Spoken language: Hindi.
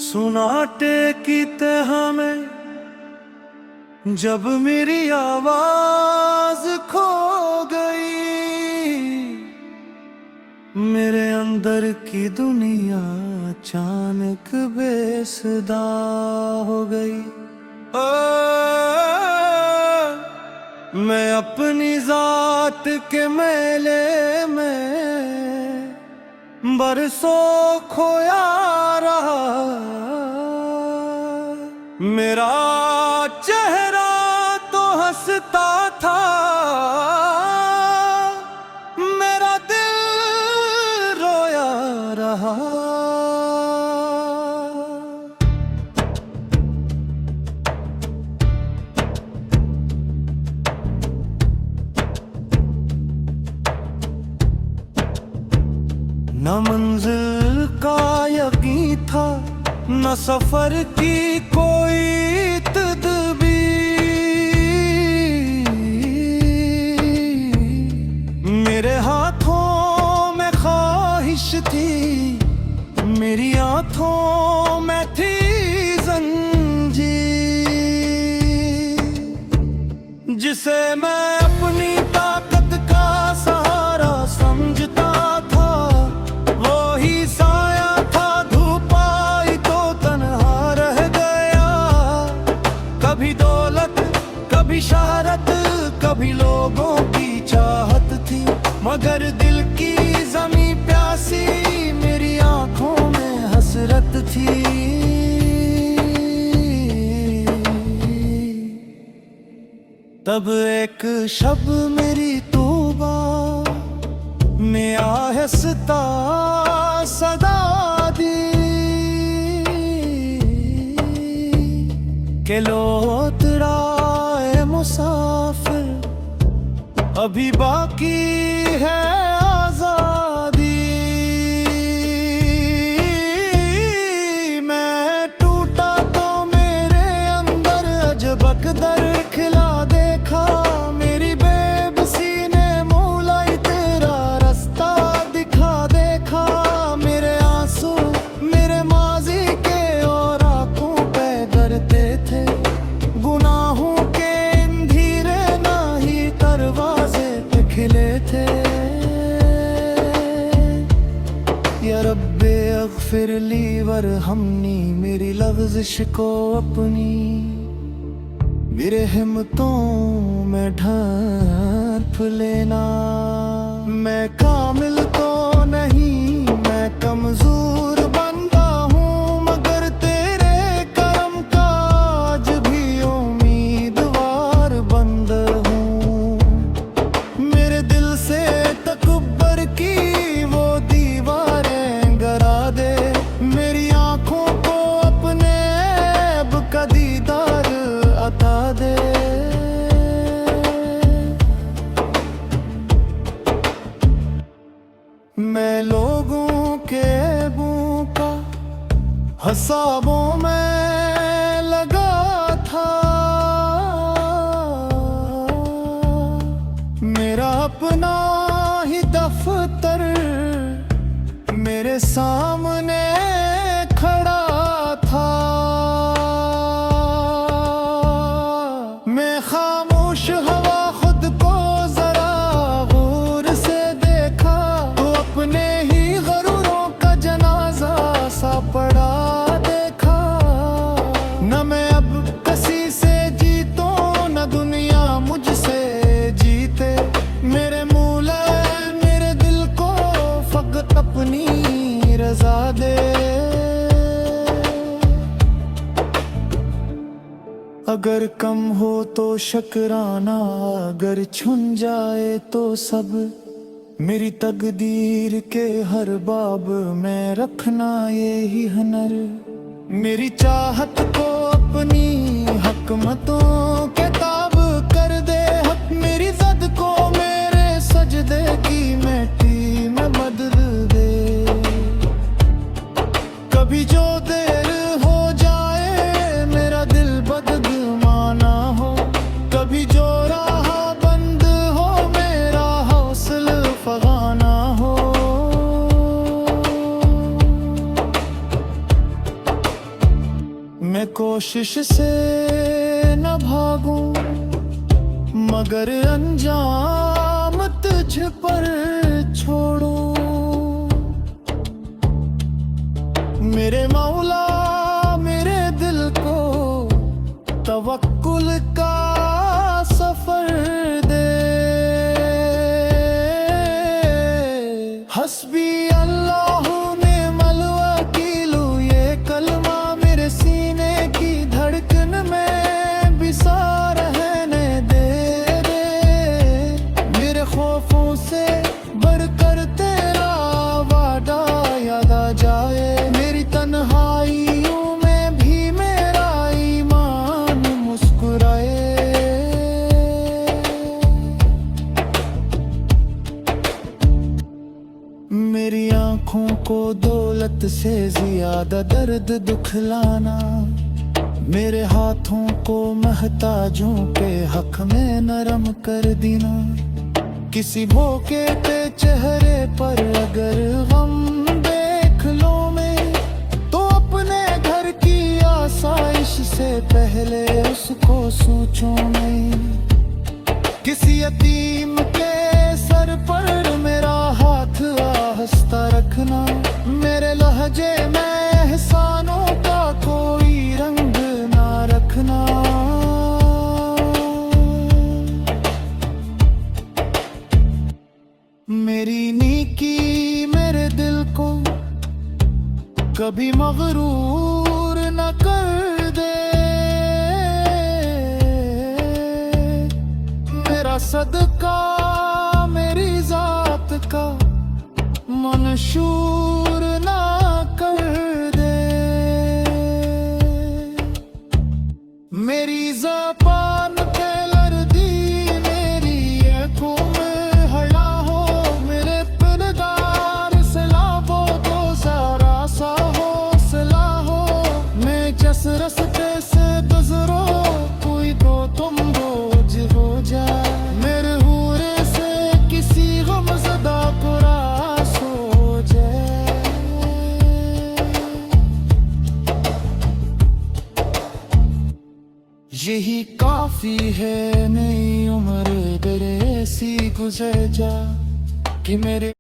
सुनाटे की तह में जब मेरी आवाज खो गई, मेरे अंदर की दुनिया अचानक बेसुदा हो गई। ओ, मैं अपनी जात के मेले में बरसों खोया रहा। मेरा चेहरा तो हंसता था, मेरा दिल रोया रहा। न मंजिल का यकीन था, न सफर की कोई तदबीर। मेरे हाथों में ख्वाहिश थी, मेरी आंखों में थी जंजीर, जिसे मैं अपनी ताकत का सहारा समझता था। वो ही साया था, धूप आई तो तन्हा रह गया। कभी दौलत, कभी शहरत, कभी लोगों की चाहत थी, मगर दिल की जमी प्यासी, मेरी आंखों में हसरत थी। तब एक शब मेरी तौबा में आहिस्ता सदा दी के लौट रहा मुसाफिर, अभी बाकी है आजादी। मैं टूटा तो मेरे अंदर अजब दर खिला देखा। मेरी बेबसी ने मौलाई तेरा रास्ता दिखा देखा। मेरे आंसू मेरे माजी के और आंखों पे गिरते थे, गुनाहों के इन धीरे नाही दरवाजे पे खिले थे। या रब्बे अगफिर ली वरहमनी, मेरी लफ्ज़िश को अपनी मेरे हिम्मतों में ढांप लेना। मैं कामिल तो नहीं, मैं कमजोर बंदा हूँ, मगर तेरे करम का आज भी उम्मीदवार बंद हूँ। मेरे दिल से तकब्बर की वो दीवारें गिरा दे, मेरी आंखों को अपने ऐब का दीदार अता दे। मैं लोगों के ऐबों का हिसाबों में लगा था, मेरा अपना ही दफ्तर मेरे सामने खड़ा था। मैं खामोश हवा खुद को जरा गौर से देखा, तो अपने ही गरूरों का जनाजा सा पड़ा देखा। न मैं अब किसी से जीतूं, न दुनिया मुझसे जीते। मेरे मूला मेरे दिल को फकत अपनी रजा दे। अगर कम हो तो शकराना, अगर छुन जाए तो सब, मेरी तकदीर के हर बाब में रखना ये ही हुनर। मेरी चाहत को अपनी हकमतों के ताब कर दे हक, मेरी ज़द को मेरे सजदे की मिट्टी में बदल दे। कभी जो देर हो जाए मेरा दिल बदगुमाना हो, कभी जो राह बंद हो मेरा हौसला फगाना हो। कोशिश से न भागूं मगर अंजाम तुझ पर छोड़ूं। मेरे मौला मेरे दिल को तवक्कुल का सफर दे। हस्बी अल्लाह निअमल वकीलु ये कलमा मेरे सीने की धड़कन में बिसा रहने दे। मेरे खौफों से बढ़कर तेरा वादा याद आ जाए। मेरी तन्हाइयों में भी मेरा ईमान मुस्कुराए। मेरी आंखों को दौलत से ज्यादा दर्द दुखलाना, मेरे हाथों को महताजों के हक में नरम कर देना। किसी मौके पे चेहरे पर अगर गम देख लो मैं, तो अपने घर की आसाइश से पहले उसको सोचो मैं। किसी यतीम के सर पर मेरा हाथ आहिस्ता रखना, मेरे लहजे में एहसानों का कोई रंग ना रखना। मेरी नेकी मेरे दिल को कभी मगरूर न कर दे। मेरा सदका मेरी जात का मंशूर ना कर दे। मेरी ज़बान पे लर्दी मेरी आँखों में हया हो, मेरे पिरदार से लाबो तो ज़रा सा हौसला हो। मैं जिस रास्ते से गुजरो कोई दो तुम बोझ हो जाए। मेरे हूरे से किसी गमज़दा को रास हो जाए। यही काफी है नई उम्र तेरे ऐसी गुजर जा कि मेरे